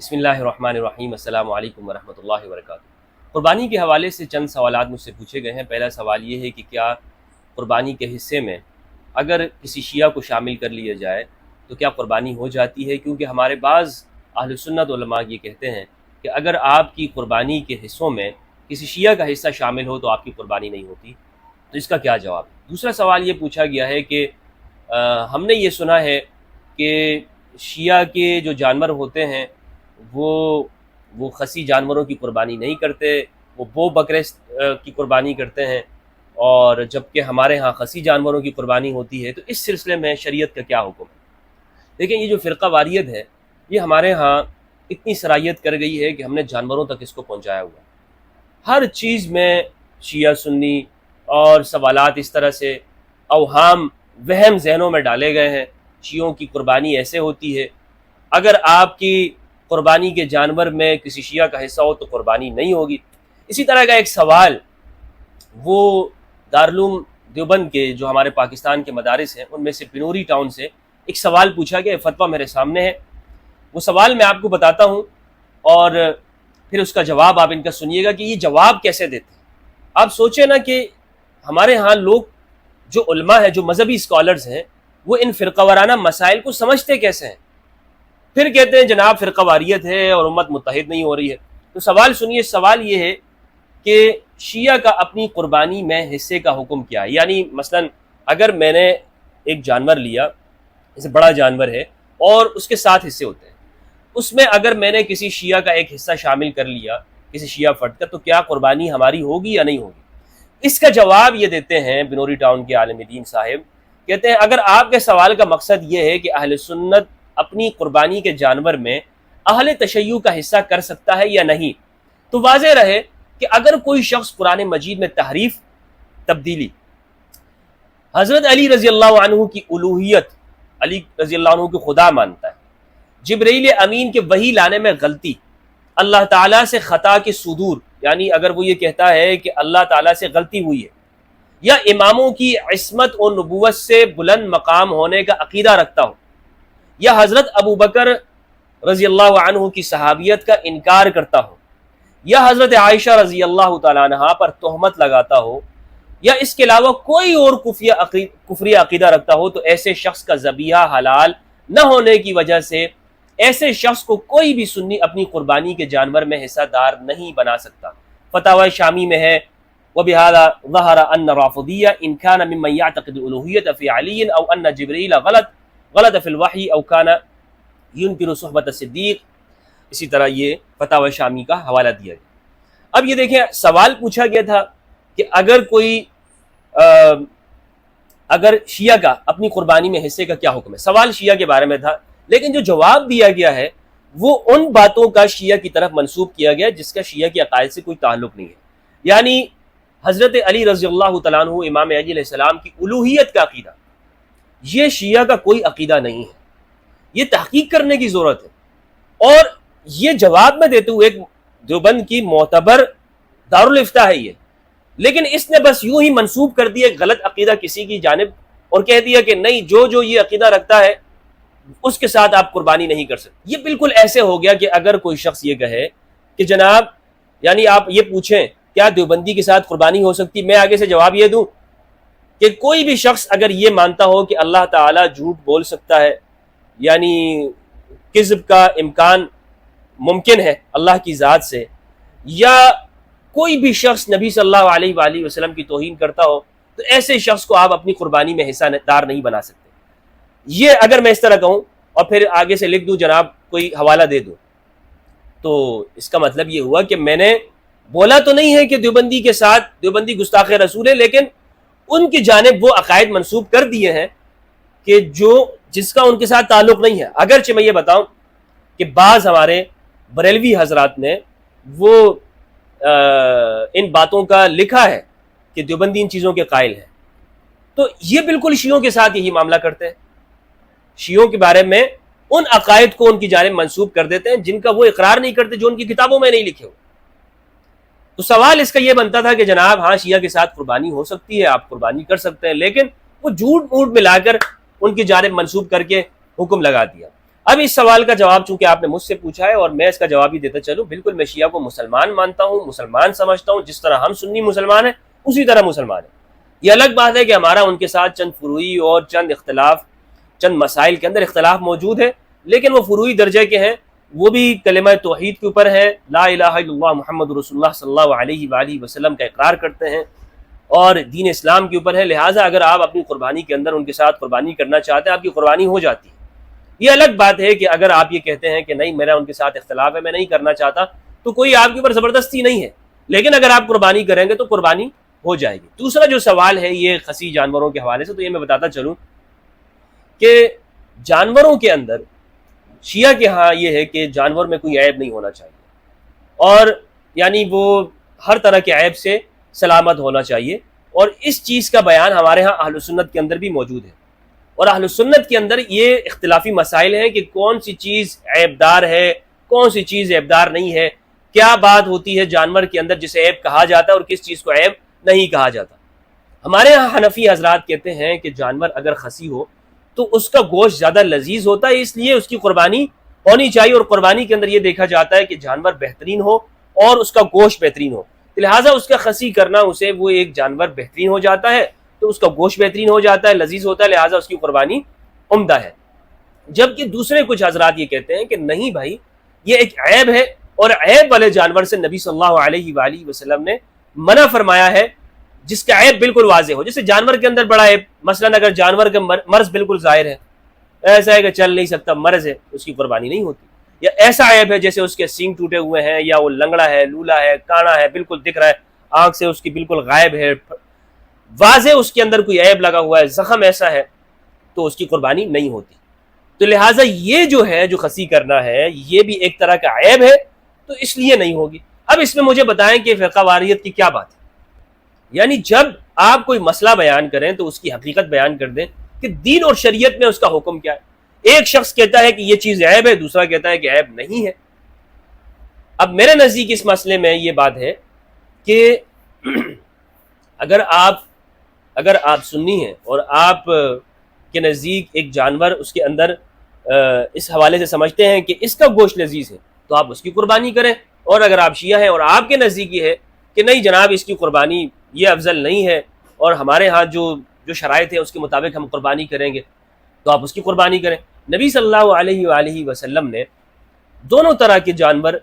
بسم اللہ الرحمن الرحیم، السلام علیکم ورحمۃ اللہ وبرکاتہ۔ قربانی کے حوالے سے چند سوالات مجھ سے پوچھے گئے ہیں۔ پہلا سوال یہ ہے کہ کیا قربانی کے حصے میں اگر کسی شیعہ کو شامل کر لیا جائے تو کیا قربانی ہو جاتی ہے؟ کیونکہ ہمارے بعض اہل سنت علماء یہ کہتے ہیں کہ اگر آپ کی قربانی کے حصوں میں کسی شیعہ کا حصہ شامل ہو تو آپ کی قربانی نہیں ہوتی، تو اس کا کیا جواب؟ دوسرا سوال یہ پوچھا گیا ہے کہ ہم نے یہ سنا ہے کہ شیعہ کے جو جانور ہوتے ہیں وہ خسی جانوروں کی قربانی نہیں کرتے، وہ بو بکرے کی قربانی کرتے ہیں، اور جبکہ ہمارے ہاں خسی جانوروں کی قربانی ہوتی ہے۔ تو اس سلسلے میں شریعت کا کیا حکم ہے؟ لیکن یہ جو فرقہ واریت ہے یہ ہمارے ہاں اتنی صلاحیت کر گئی ہے کہ ہم نے جانوروں تک اس کو پہنچایا ہوا ہے۔ ہر چیز میں شیعہ سنی اور سوالات اس طرح سے اوہام وہم ذہنوں میں ڈالے گئے ہیں۔ شیعوں کی قربانی ایسے ہوتی ہے، اگر آپ کی قربانی کے جانور میں کسی شیعہ کا حصہ ہو تو قربانی نہیں ہوگی۔ اسی طرح کا ایک سوال وہ دارالعلوم دیوبند کے جو ہمارے پاکستان کے مدارس ہیں ان میں سے بنوری ٹاؤن سے ایک سوال پوچھا گیا، فتویٰ میرے سامنے ہے، وہ سوال میں آپ کو بتاتا ہوں اور پھر اس کا جواب آپ ان کا سنیے گا کہ یہ جواب کیسے دیتے ہیں۔ آپ سوچیں نا کہ ہمارے ہاں لوگ جو علماء ہیں، جو مذہبی اسکالرز ہیں، وہ ان فرقہ وارانہ مسائل کو سمجھتے کیسے ہیں؟ پھر کہتے ہیں جناب فرقہ واریت ہے اور امت متحد نہیں ہو رہی ہے۔ تو سوال سنیے، سوال یہ ہے کہ شیعہ کا اپنی قربانی میں حصے کا حکم کیا ہے؟ یعنی مثلا اگر میں نے ایک جانور لیا، جیسے بڑا جانور ہے اور اس کے 7 حصے ہوتے ہیں، اس میں اگر میں نے کسی شیعہ کا ایک حصہ شامل کر لیا، کسی شیعہ فرد کا، تو کیا قربانی ہماری ہوگی یا نہیں ہوگی؟ اس کا جواب یہ دیتے ہیں بنوری ٹاؤن کے عالم دین صاحب، کہتے ہیں اگر آپ کے سوال کا مقصد یہ ہے کہ اہل سنت اپنی قربانی کے جانور میں اہل تشیع کا حصہ کر سکتا ہے یا نہیں، تو واضح رہے کہ اگر کوئی شخص قرآن مجید میں تحریف، تبدیلی، حضرت علی رضی اللہ عنہ کی الوہیت، علی رضی اللہ عنہ کو خدا مانتا ہے، جبرائیل امین کے وحی لانے میں غلطی، اللہ تعالیٰ سے خطا کے صدور، یعنی اگر وہ یہ کہتا ہے کہ اللہ تعالیٰ سے غلطی ہوئی ہے، یا اماموں کی عصمت و نبوت سے بلند مقام ہونے کا عقیدہ رکھتا ہو، یا حضرت ابو بکر رضی اللہ عنہ کی صحابیت کا انکار کرتا ہو، یا حضرت عائشہ رضی اللہ تعالیٰ عنہا پر تہمت لگاتا ہو، یا اس کے علاوہ کوئی اور کفری عقیدہ رکھتا ہو، تو ایسے شخص کا ذبیحہ حلال نہ ہونے کی وجہ سے ایسے شخص کو کوئی بھی سنی اپنی قربانی کے جانور میں حصہ دار نہیں بنا سکتا۔ فتاوی شامی میں ہے، وَبِهَذَا ظَهَرَ أَنَّ الرَّافِضِيَّةَ إِنْ كَانَ مِمَّنْ يَعْتَقِدُ الْأُلُوهِيَّةَ فِي عَلِيٍّ أَوْ أَنَّ جِبْرِيلَ غلط فی الوحی او کان ينکر صحبت الصدیق۔ اسی طرح یہ فتاوی شامی کا حوالہ دیا گیا۔ اب یہ دیکھیں، سوال پوچھا گیا تھا کہ اگر کوئی اگر شیعہ کا اپنی قربانی میں حصے کا کیا حکم ہے؟ سوال شیعہ کے بارے میں تھا، لیکن جو جواب دیا گیا ہے وہ ان باتوں کا شیعہ کی طرف منسوب کیا گیا جس کا شیعہ کے عقائد سے کوئی تعلق نہیں ہے۔ یعنی حضرت علی رضی اللہ تعالیٰ عنہ، امام علی علیہ السلام کی الوہیت کا عقیدہ، یہ شیعہ کا کوئی عقیدہ نہیں ہے، یہ تحقیق کرنے کی ضرورت ہے۔ اور یہ جواب میں دیتے ہوئے ایک دیوبند کی معتبر دارالافتاء ہے یہ، لیکن اس نے بس یوں ہی منسوب کر دیا ایک غلط عقیدہ کسی کی جانب، اور کہہ دیا کہ نہیں، جو یہ عقیدہ رکھتا ہے اس کے ساتھ آپ قربانی نہیں کر سکتے۔ یہ بالکل ایسے ہو گیا کہ اگر کوئی شخص یہ کہے کہ جناب، یعنی آپ یہ پوچھیں کیا دیوبندی کے ساتھ قربانی ہو سکتی، میں آگے سے جواب یہ دوں کہ کوئی بھی شخص اگر یہ مانتا ہو کہ اللہ تعالیٰ جھوٹ بول سکتا ہے، یعنی کذب کا امکان ممکن ہے اللہ کی ذات سے، یا کوئی بھی شخص نبی صلی اللہ علیہ وآلہ وسلم کی توہین کرتا ہو، تو ایسے شخص کو آپ اپنی قربانی میں حصہ دار نہیں بنا سکتے۔ یہ اگر میں اس طرح کہوں اور پھر آگے سے لکھ دوں جناب کوئی حوالہ دے دوں، تو اس کا مطلب یہ ہوا کہ میں نے بولا تو نہیں ہے کہ دیوبندی کے ساتھ دیوبندی گستاخ رسول ہے، لیکن ان کی جانب وہ عقائد منسوب کر دیے ہیں کہ جس کا ان کے ساتھ تعلق نہیں ہے۔ اگرچہ میں یہ بتاؤں کہ بعض ہمارے بریلوی حضرات نے وہ ان باتوں کا لکھا ہے کہ دیوبندی ان چیزوں کے قائل ہیں، تو یہ بالکل شیعوں کے ساتھ یہی معاملہ کرتے ہیں، شیعوں کے بارے میں ان عقائد کو ان کی جانب منسوب کر دیتے ہیں جن کا وہ اقرار نہیں کرتے، جو ان کی کتابوں میں نہیں لکھے ہو۔ تو سوال اس کا یہ بنتا تھا کہ جناب ہاں شیعہ کے ساتھ قربانی ہو سکتی ہے، آپ قربانی کر سکتے ہیں، لیکن وہ جھوٹ موٹ ملا کر ان کی جانب منسوب کر کے حکم لگا دیا۔ اب اس سوال کا جواب چونکہ آپ نے مجھ سے پوچھا ہے اور میں اس کا جواب ہی دیتا چلوں، بالکل میں شیعہ کو مسلمان مانتا ہوں، مسلمان سمجھتا ہوں، جس طرح ہم سنی مسلمان ہیں اسی طرح مسلمان ہیں۔ یہ الگ بات ہے کہ ہمارا ان کے ساتھ چند فروعی اور چند مسائل کے اندر اختلاف موجود ہے، لیکن وہ فروعی درجے کے ہیں، وہ بھی کلمہ توحید کے اوپر ہے، لا الہ الا اللہ محمد رسول اللہ صلی اللہ علیہ وآلہ وسلم کا اقرار کرتے ہیں اور دین اسلام کے اوپر ہے۔ لہٰذا اگر آپ اپنی قربانی کے اندر ان کے ساتھ قربانی کرنا چاہتے ہیں، آپ کی قربانی ہو جاتی ہے۔ یہ الگ بات ہے کہ اگر آپ یہ کہتے ہیں کہ نہیں میرا ان کے ساتھ اختلاف ہے، میں نہیں کرنا چاہتا، تو کوئی آپ کے اوپر زبردستی نہیں ہے، لیکن اگر آپ قربانی کریں گے تو قربانی ہو جائے گی۔ دوسرا جو سوال ہے یہ خسی جانوروں کے حوالے سے، تو یہ میں بتاتا چلوں کہ جانوروں کے اندر شیعہ کے ہاں یہ ہے کہ جانور میں کوئی عیب نہیں ہونا چاہیے، اور یعنی وہ ہر طرح کے عیب سے سلامت ہونا چاہیے، اور اس چیز کا بیان ہمارے ہاں اہل سنت کے اندر بھی موجود ہے۔ اور اہل سنت کے اندر یہ اختلافی مسائل ہیں کہ کون سی چیز عیب دار ہے، کون سی چیز عیب دار نہیں ہے، کیا بات ہوتی ہے جانور کے اندر جسے عیب کہا جاتا ہے اور کس چیز کو عیب نہیں کہا جاتا۔ ہمارے ہاں حنفی حضرات کہتے ہیں کہ جانور اگر خسی ہو تو اس کا گوشت زیادہ لذیذ ہوتا ہے، اس لیے اس کی قربانی ہونی چاہیے، اور قربانی کے اندر یہ دیکھا جاتا ہے کہ جانور بہترین ہو اور اس کا گوشت بہترین ہو، لہٰذا اس کا خسی کرنا اسے وہ ایک جانور بہترین ہو جاتا ہے، تو اس کا گوشت بہترین ہو جاتا ہے، لذیذ ہوتا ہے، لہٰذا اس کی قربانی عمدہ ہے۔ جبکہ دوسرے کچھ حضرات یہ کہتے ہیں کہ نہیں بھائی، یہ ایک عیب ہے، اور عیب والے جانور سے نبی صلی اللہ علیہ وآلہ وسلم نے منع فرمایا ہے، جس کا عیب بالکل واضح ہو۔ جیسے جانور کے اندر بڑا عیب، مثلا اگر جانور کا مرض بالکل ظاہر ہے، ایسا ہے کہ چل نہیں سکتا، مرض ہے، اس کی قربانی نہیں ہوتی۔ یا ایسا عیب ہے جیسے اس کے سینگ ٹوٹے ہوئے ہیں، یا وہ لنگڑا ہے، لولا ہے، کانا ہے، بالکل دکھ رہا ہے، آنکھ سے اس کی بالکل غائب ہے، واضح اس کے اندر کوئی عیب لگا ہوا ہے، زخم ایسا ہے، تو اس کی قربانی نہیں ہوتی۔ تو لہٰذا یہ جو ہے جو خسی کرنا ہے یہ بھی ایک طرح کا عیب ہے، تو اس لیے نہیں ہوگی۔ اب اس میں مجھے بتائیں کہ فرقہ واریت کی کیا بات ہے؟ یعنی جب آپ کوئی مسئلہ بیان کریں تو اس کی حقیقت بیان کر دیں کہ دین اور شریعت میں اس کا حکم کیا ہے۔ ایک شخص کہتا ہے کہ یہ چیز عیب ہے، دوسرا کہتا ہے کہ عیب نہیں ہے۔ اب میرے نزدیک اس مسئلے میں یہ بات ہے کہ اگر آپ سنی ہیں اور آپ کے نزدیک ایک جانور اس کے اندر اس حوالے سے سمجھتے ہیں کہ اس کا گوشت لذیذ ہے تو آپ اس کی قربانی کریں، اور اگر آپ شیعہ ہیں اور آپ کے نزدیک یہ ہے کہ نہیں جناب اس کی قربانی یہ افضل نہیں ہے، اور ہمارے ہاں جو شرائط ہے اس کے مطابق ہم قربانی کریں گے، تو آپ اس کی قربانی کریں۔ نبی صلی اللہ علیہ وآلہ وسلم نے دونوں طرح کے جانور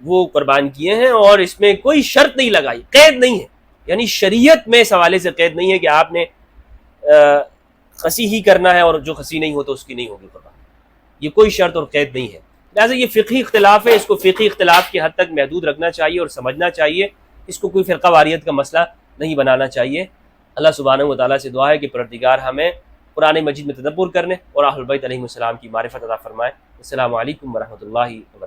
وہ قربان کیے ہیں، اور اس میں کوئی شرط نہیں لگائی، قید نہیں ہے، یعنی شریعت میں اس حوالے سے قید نہیں ہے کہ آپ نے خسی ہی کرنا ہے اور جو خسی نہیں ہو تو اس کی نہیں ہوگی قربانی، یہ کوئی شرط اور قید نہیں ہے۔ لہٰذا یہ فقہی اختلاف ہے، اس کو فقہی اختلاف کی حد تک محدود رکھنا چاہیے اور سمجھنا چاہیے، اس کو کوئی فرقہ واریت کا مسئلہ نہیں بنانا چاہیے۔ اللہ سبحانہ و تعالیٰ سے دعا ہے کہ پروردگار ہمیں قرآن مجید میں تدبر کرنے اور اہل بیت علیہم السلام کی معرفت عطا فرمائے۔ السلام علیکم ورحمۃ اللہ وبرکاتہ۔